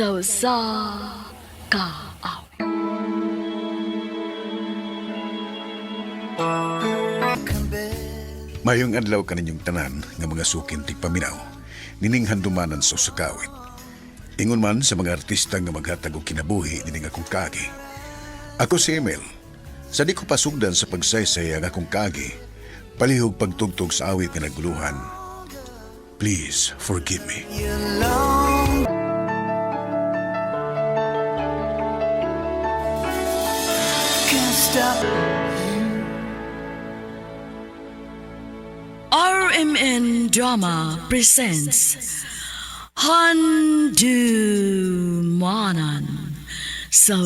sa kaaw. Mayong adlaw kaninyong tanan nga mga sukin tigpaminaw, nining handumanan sa usakawit. Ingon man sa mga artista nga maghatag og kinabuhi nining akong kagi. Ako si Emil. Sa di ko pasugdan sa pagsaysay ang akong kagi, palihog pagtugtog sa awit nga naguluhan. Please forgive me. RMN Drama presents Handumanan sa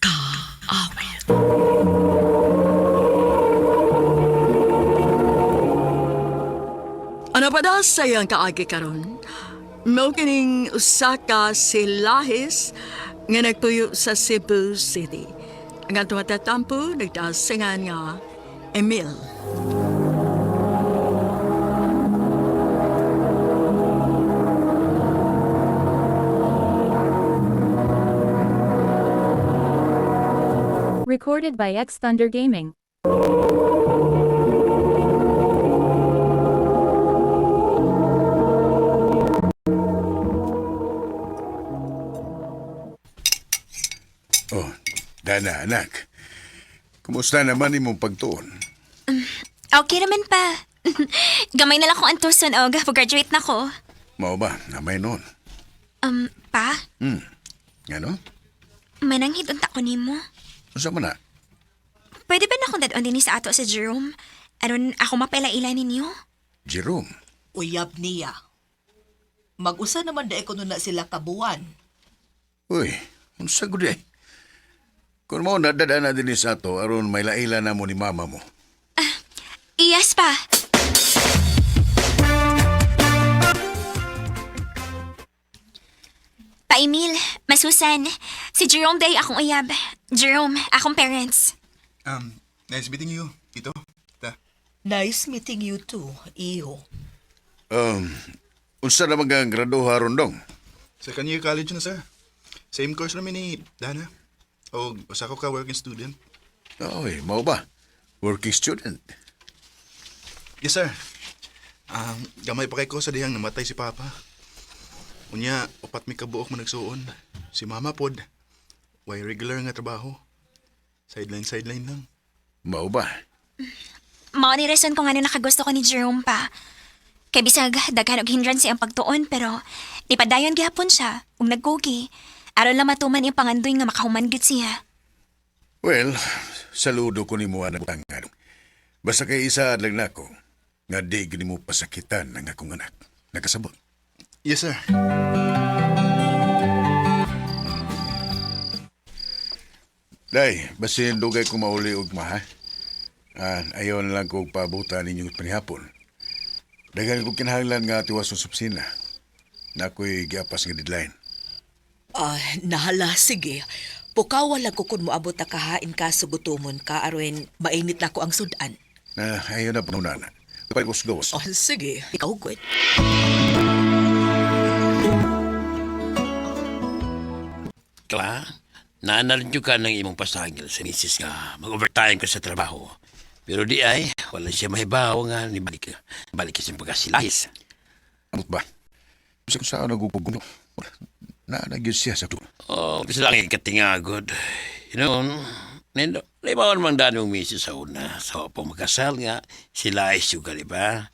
kaawit. Ano pa daw sayang kaagi karon? Mao kining usa ka silahis nga nagpuyo sa Cebu City. Ang atong matatampo nagdasingan nga Emil. Recorded by X Thunder Gaming. Oh, Dana, anak. Kumusta naman imong pagtuon? Okay naman pa. Gamay na lang kong antuson o graduate na ko. Mao ba? Namay noon. Pa, Ano? mananghid unta ko nimo. Unsa man na? Pwede ba na akong dadon din sa ato sa Jerome? Aron ako mapaila-ila ninyo? Jerome. Uyab niya. Mag-usa naman da ko na sila kabuan. Uy, unsa gud eh? Kung mo nadadaan na din sa ato, aron may laila na mo ni mama mo. Yes pa. Pa Emil, Masusan, si Jerome day akong uyab. Jerome, akong parents. Nice meeting you, Tito. Nice meeting you too, iho. Unsa na mga graduha ron dong? Second year college na sa. Same course namin ni Dana. O, usa ko ka working student. Oy, mao ba? Working student. Yes, sir. Gamay pa kay ko sa dihang namatay si Papa. Unya, upat mi kabuok man nagsuon. Si Mama pod. Way regular nga trabaho. Sideline lang. Mao ba? Mao ni reason ko nga nakagusto ko ni Jerome pa. Kay bisag daghan og hindrance ang pagtuon pero nipadayon gihapon siya ug nagkugi. Aron lang matuman iyang pangandoy nga makahuman gid siya. Well, saludo ko ni mo ang tangan. Basta kay isa lang nako nga di gini mo pasakitan ang akong anak. Nakasabot. Yes, sir. Day, basin dugay ko mauli og maha. Ayaw na lang kong pabuta ninyong panihapon. Dagan ko kinahanglan nga tiwas sa opisina. Na ako'y giapas nga deadline. Nahala, sige. Pukaw lang ko kung moabot na kahain ka sugutumon ka aron mainit na ko ang sudan. Na ayaw na panunana. Pagkusdos. Sige. Ikaw, good. Kla, naanarin ka ng imong pasangil sa misis nga mag-overtime ka sa trabaho. Pero di ay, wala siya mahibaw nga ni balik ka sa pagkasilahis. Amot ba? Bisa kung saan nagpupuguno. Naanagyos siya sa tuwa. Oh, bisa lang ikatingagod. You know, naibawan mang daan yung misis sa una. So, pang magkasal nga, silahis yung ka, di ba?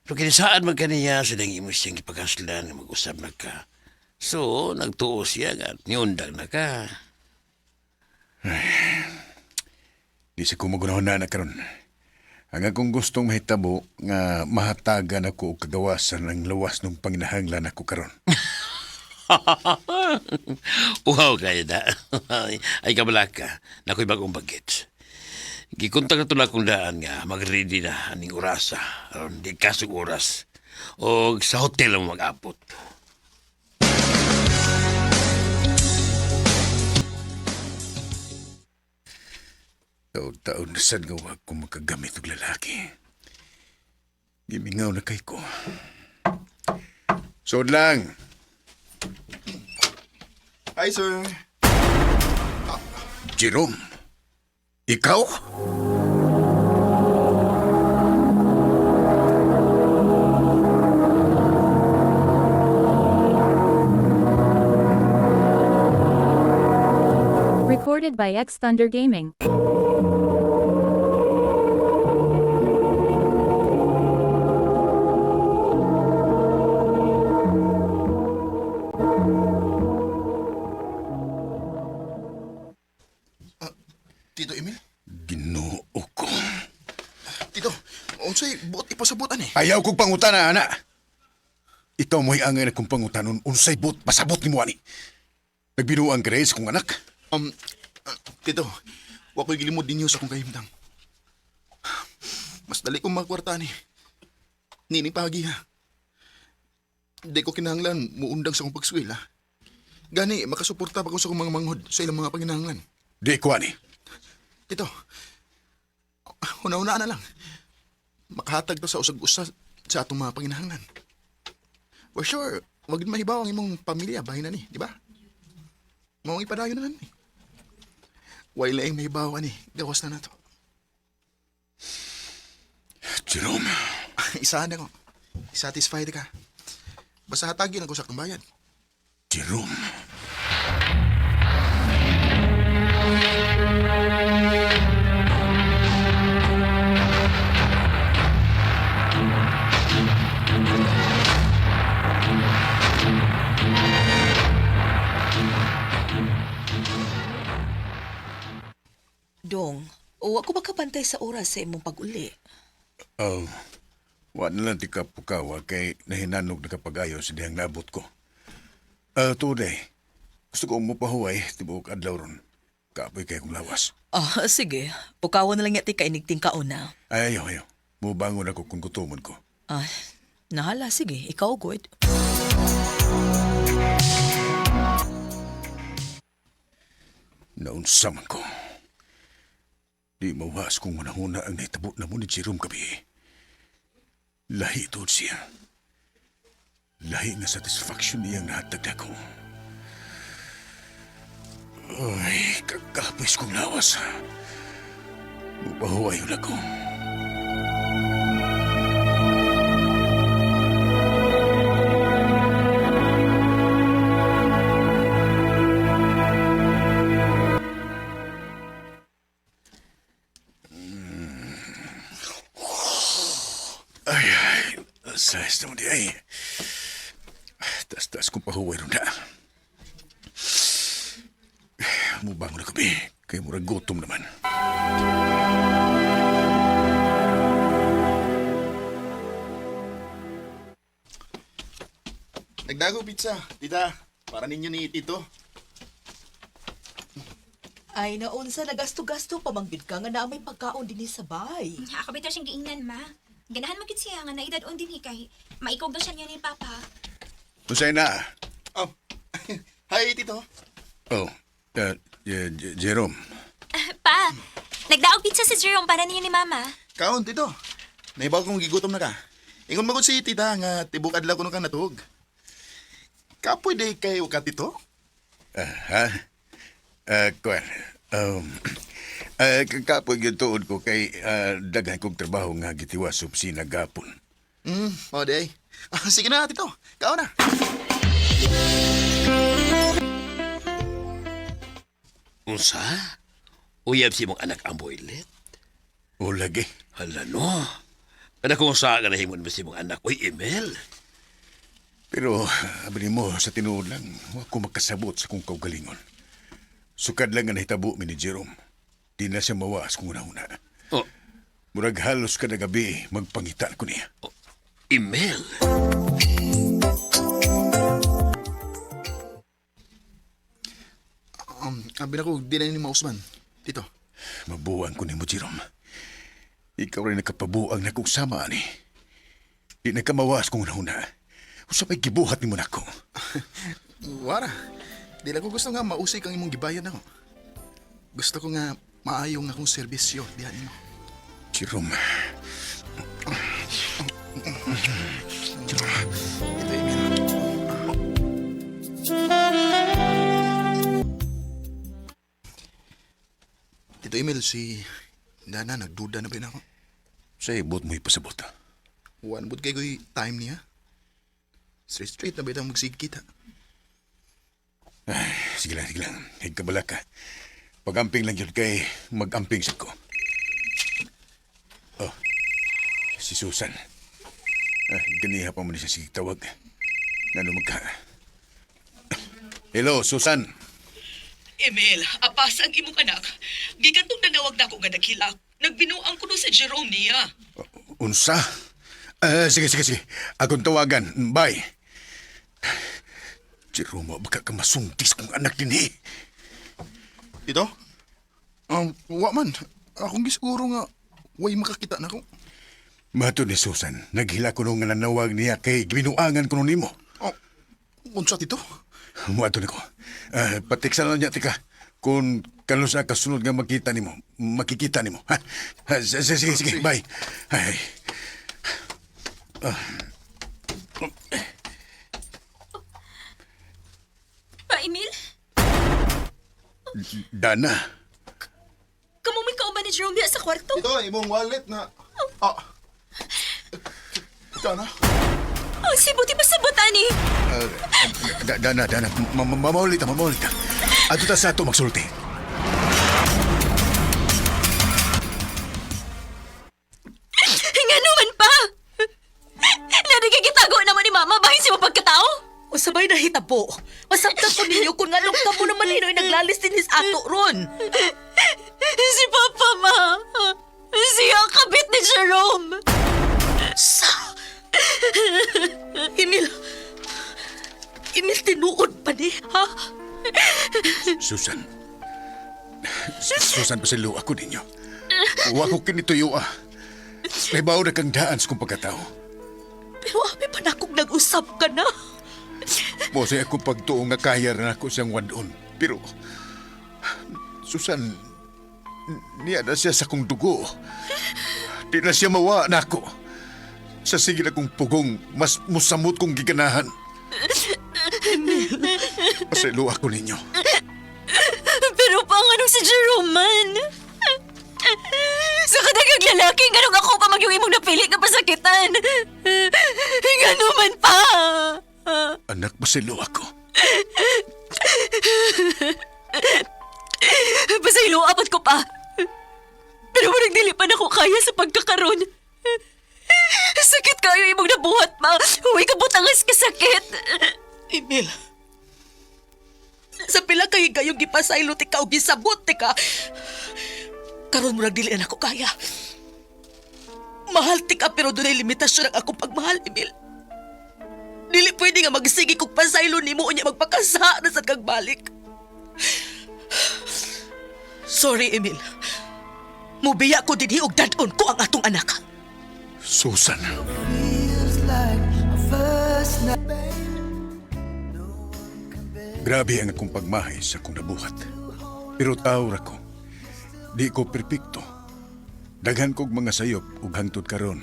Pero kinisaan magkaniya, silang imo siyang ipagkaslan, mag-usap na ka. So, nagtuo siya nga, niundang na ka. Di sa kumagunahon na karon. Ang akong gustong mahitabo nga mahatagan ako og kagawasan ng lawas ng panginahanglan ako karon. Uhaw kayo na. Ay kabala ka, nako'y bagong bagets. Gikunta ka tulad kong daan nga, mag-ready na aning orasa. Di kasong oras. O sa hotel ang mag-apot. Taon-taon na sad nga wag ko makagamit og lalaki. Gimingaw na kay ko. Sod lang. Hi, sir. Jerome, ikaw? Recorded by X Thunder Gaming. Tito Emil? Ginoo ko. Tito, unsay buot ipasabutan eh. Ayaw kong pangutana, ana. Ikaw mo'y angay na kong pangutanon unsay but pasabot ni mo ani. Nagbinuang ka rin sa kong anak. Tito, wa ko'y gilimod ninyo sa akong kahimtang. Mas dali kong magkwarta ni. Nini pagi ha. Di ko kinahanglan muundang sa akong pagswil ha. Gani, makasuporta pa ko sa akong mga manghod sa ilang mga panginahanglan. Di ko ani. Tito, una-una na lang. Makahatag to sa usag-usa sa atong mga panginahanglan. For sure, wag din mahibaw ang imong pamilya, bahay na ni, di ba? Mawang ipadayon na ni. Way laing mahibaw ni, gawas na to. Jerome, Isahan ako. Satisfied ka. Basta hatagin ako sa akong bayad. Jerome. Dong, o ako ba kapantay sa oras sa imong pag-uli? Oh, wa na lang ti ka pukawa kay nahinanog na kapag-ayo sa dihang naabot ko. Today, gusto ko mupahuway tibuok adlaw ron. Kapoy kay kong lawas. Sige. Pukawan na lang yati kainigting kauna. Ayaw. Mubangon ako kung gutumon ko. Nahala, sige. Ikaw, good. Naunsa man ko. Di mawas kung manahuna ang naitabo na mo ni Jerome gabi. Lahi tod siya. Lahi nga satisfaction niyang nahatag ako. Ay, kagapis kong lawas. Mupahuwayon ako. Sayas naman di ay. Tas kong pahuway ron na. Mubangon na kami. Kaya murag gutom naman. Nagdago pizza, tita. Para ninyo ni Tito. Ay, naunsa na gasto-gasto pamanggid ka nga na may pagkaon din sa bay. Ako bitaw siyang giingnan, ma. Ganahan magit siya nga naidad on din kay maikog daw siya niya ni Papa. Usay na. Oh, hi Tito. Oh, Jerome. Pa, nagdaog pizza si Jerome para niyo ni Mama. Kaon, Tito. Naibaw kong gigutom na ka. Ingon magod si tita nga tibuk adlaw ko nung ka natuog. Kapoy day kayo ka, Tito? Kuwan. Kapoy yung tuod ko kay daghan kong trabaho nga gitiwas sa opisina gapon. O day. Sige na, Tito. Kaon na. Unsa? Uyab si mong anak ang boylet? O lagi. Hala no. Kada kung sa ka nahimon mo si mong anak, uy, Emel. Pero, abali mo, sa tinuod lang, wa ko makasabot sa kong kaugalingon. Sukad lang nga nahitabo mi ni Jerome. Di na siya mawas kung una-una. Oh, Murag halos kada gabi, magpangitan ko niya. Emel. Abi na ko, di na ni Mausman. Tito. Mabuang ko ni mo, Jerome. Ikaw rin nakapabuang na kong sama, ani. Di na ka mawas kung una-una. Usa pa'y gibuhat ni mo na ko. Wara. Di lang ko gusto nga mausay kang imong gibayan ako. Gusto ko nga maayong akong serbisyo diyan mo. Jerome. Ito, Emil. Emil, si Dana nagduda na ba na ako? Sa ibot mo'y pasabot. One but kay ko'y time niya. Straight na ba itang magsigkita? Ay, sige lang. Higkabala ka. Pag-amping lang yun kay mag-amping sa ko. Oh, si Susan. Ganiha pa mo niya sige tawag. Ngano magka... Hello, Susan. Emil, apas ang imong anak. Gigantong nanawag na ako nga naghilak. Nagbinuang ko no sa Jerome niya. Unsa? Sige. Akong tawagan. Bye. Jerome, baka ka masungtis kong anak din eh. Ito? Wa man. Akong gisiguro nga, way makakita na ko. Mato ni Susan, naghila ko nung nanawag niya kay binuangan ko nung nimo. Unsa tito? Mato ni ko. Patiksa na niya, tika. Kung kano sa kasunod nga makikita nimo. Ha? Sige. Bye. Ay. Pa, Emil? Dana. Kamumay ka ba ni Jerome diya sa kwarto? Ito, imong wallet na... Ito na. Oh, si Buti pa sa butani. Dana. Mamaulit. Ato ta sa ato magsulti. Nga naman pa! Nanagigitago naman ni Mama bahin si mapagkatao? O sabay na hitabo. Masabtan ko ninyo kung anong kamo naman nino'y naglalis din his ato ron. Si Papa, Ma. Siya ang kabit ni Jerome. Emil, tinuod pa ni, ha? Susan, pasilu ako ninyo. Huwag ko kinituyo ah. May baon na kang daan sa kong pagkatao. Pero abi pa na akong nag-usap ka na. Mosay akong pagtuong nga kaya na ako siyang wadon. Pero, Susan, niya na siya sa kong dugo. Di na siya mawa na ako. Sa sige na kong pugong, mas musamot kong giganahan. Pasilu ako ninyo. Pero panganong si Jerome man? Sa kadagang lalaki, ganong ako pa magyong imong napili nga pasakitan. Nga naman pa. Anak, pasilu ako. Pasaylo apat ko pa. Pero walang dili pa na ko kaya sa pagkakaroon. Sakit kayo imong nabuhat, Ma. Huwag ka butangas ka sakit. Emil, sa pila kay gayong gipasaylo tika o gisabot tika. Karon mo nagdili na ako kaya. Mahal tika pero doon ay limitasyon ang akong pagmahal, Emil. Dili pwede nga magsigi kong pasaylo ni mo niya magpakasa na sa kagbalik. Sorry, Emil. Mubiya ko din og dadon ko ang atong anak. Susan. Grabe ang akong pagmahay sa akong nabuhat. Pero tao ra ko. Di ko perpekto. Daghan kog mga sayop ug hangtod karon.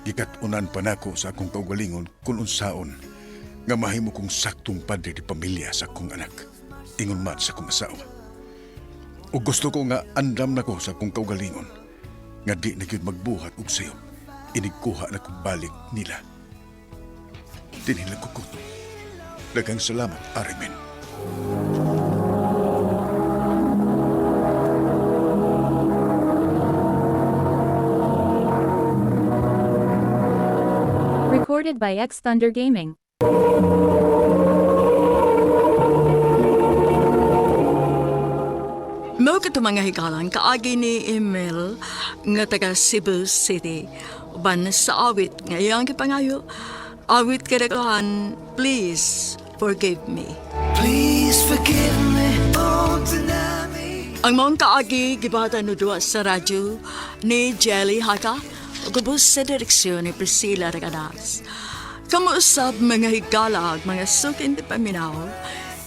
Gikatunan pa nako sa akong kaugalingon kung unsaon nga mahimo kong saktong padre di pamilya sa akong anak. Ingon mat sa akong asawa. Ug gusto ko nga andam nako sa akong kaugalingon nga di na gyud magbuhat og sayop. Inigkuha na kong balik nila. Dinila ko ko. Daghang salamat, Arimen. Recorded by X Thunder Gaming. Mao ka mga hikalan kaagi ni Emil nga taga Cebu City. Uban sa awit nga iyang kipangayo. Awit kadaghan, please forgive me. Please forgive me, oh, tsunami. Ang mong kaagi gibata no duwa sa radyo ni Jelly Haka ugubos sa direksyon ni Priscilla Ragadas. Kamuusab mga higala mga sukin di paminaw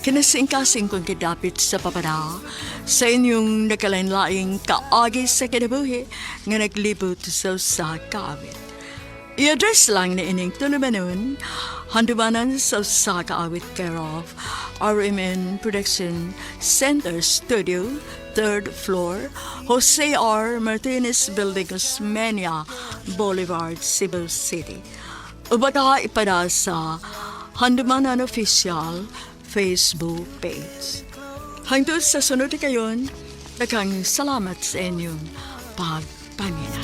kinasingkasing kong kidapit sa papada sa inyong nakalain-laing kaagi sa kinabuhi nga naglibot sa kaawit. I-address lang ni ining tulumanon, handumanan sa usa ka awit care of RMN Production Center Studio, 3rd floor, Jose R. Martinez Building, Osmeña Boulevard, Cebu City. O baka ipada sa Handumanan Official Facebook page. Hangtod sa sunod na kayon, daghang salamat sa inyong pagpangina.